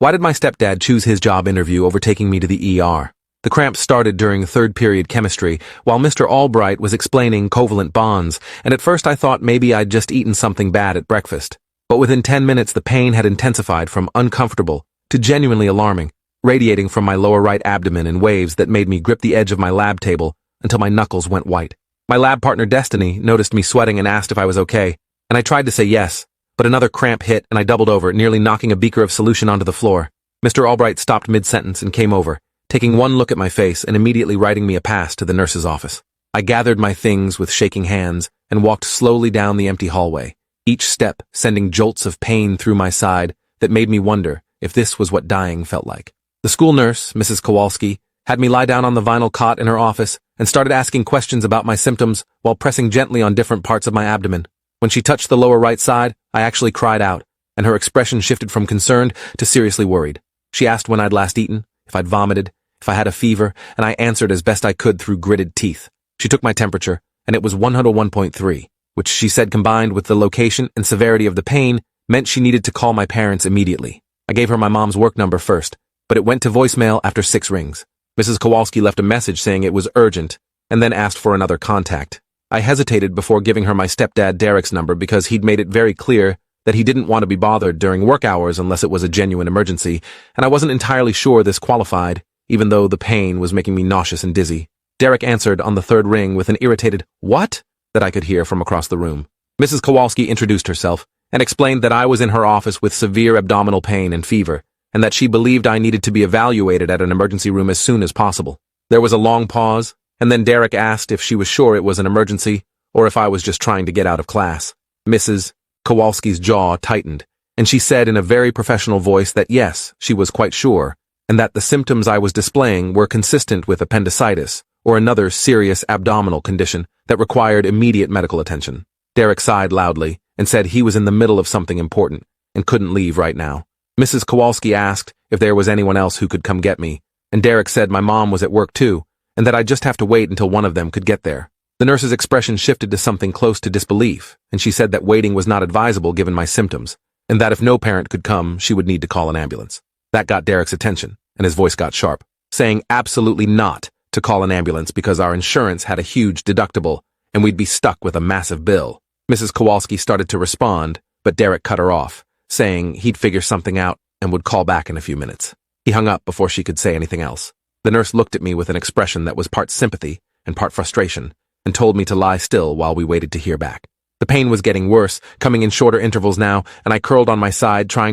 Why did my stepdad choose his job interview over taking me to the ER? The cramps started during third period chemistry, while Mr. Albright was explaining covalent bonds, and at first I thought maybe I'd just eaten something bad at breakfast. But within 10 minutes the pain had intensified from uncomfortable to genuinely alarming, radiating from my lower right abdomen in waves that made me grip the edge of my lab table until my knuckles went white. My lab partner Destiny noticed me sweating and asked if I was okay, and I tried to say yes, but another cramp hit and I doubled over, nearly knocking a beaker of solution onto the floor. Mr. Albright stopped mid-sentence and came over, taking one look at my face and immediately writing me a pass to the nurse's office. I gathered my things with shaking hands and walked slowly down the empty hallway, each step sending jolts of pain through my side that made me wonder if this was what dying felt like. The school nurse, Mrs. Kowalski, had me lie down on the vinyl cot in her office and started asking questions about my symptoms while pressing gently on different parts of my abdomen. When she touched the lower right side, I actually cried out, and her expression shifted from concerned to seriously worried. She asked when I'd last eaten, if I'd vomited, if I had a fever, and I answered as best I could through gritted teeth. She took my temperature, and it was 101.3, which she said combined with the location and severity of the pain meant she needed to call my parents immediately. I gave her my mom's work number first, but it went to voicemail after 6 rings. Mrs. Kowalski left a message saying it was urgent, and then asked for another contact. I hesitated before giving her my stepdad Derek's number because he'd made it very clear that he didn't want to be bothered during work hours unless it was a genuine emergency, and I wasn't entirely sure this qualified, even though the pain was making me nauseous and dizzy. Derek answered on the 3rd ring with an irritated, "What?" that I could hear from across the room. Mrs. Kowalski introduced herself and explained that I was in her office with severe abdominal pain and fever, and that she believed I needed to be evaluated at an emergency room as soon as possible. There was a long pause, and then Derek asked if she was sure it was an emergency or if I was just trying to get out of class. Mrs. Kowalski's jaw tightened, and she said in a very professional voice that yes, she was quite sure, and that the symptoms I was displaying were consistent with appendicitis or another serious abdominal condition that required immediate medical attention. Derek sighed loudly and said he was in the middle of something important and couldn't leave right now. Mrs. Kowalski asked if there was anyone else who could come get me, and Derek said my mom was at work too, and that I'd just have to wait until one of them could get there. The nurse's expression shifted to something close to disbelief, and she said that waiting was not advisable given my symptoms, and that if no parent could come, she would need to call an ambulance. That got Derek's attention, and his voice got sharp, saying absolutely not to call an ambulance because our insurance had a huge deductible, and we'd be stuck with a massive bill. Mrs. Kowalski started to respond, but Derek cut her off, saying he'd figure something out and would call back in a few minutes. He hung up before she could say anything else. The nurse looked at me with an expression that was part sympathy and part frustration, and told me to lie still while we waited to hear back. The pain was getting worse, coming in shorter intervals now, and I curled on my side trying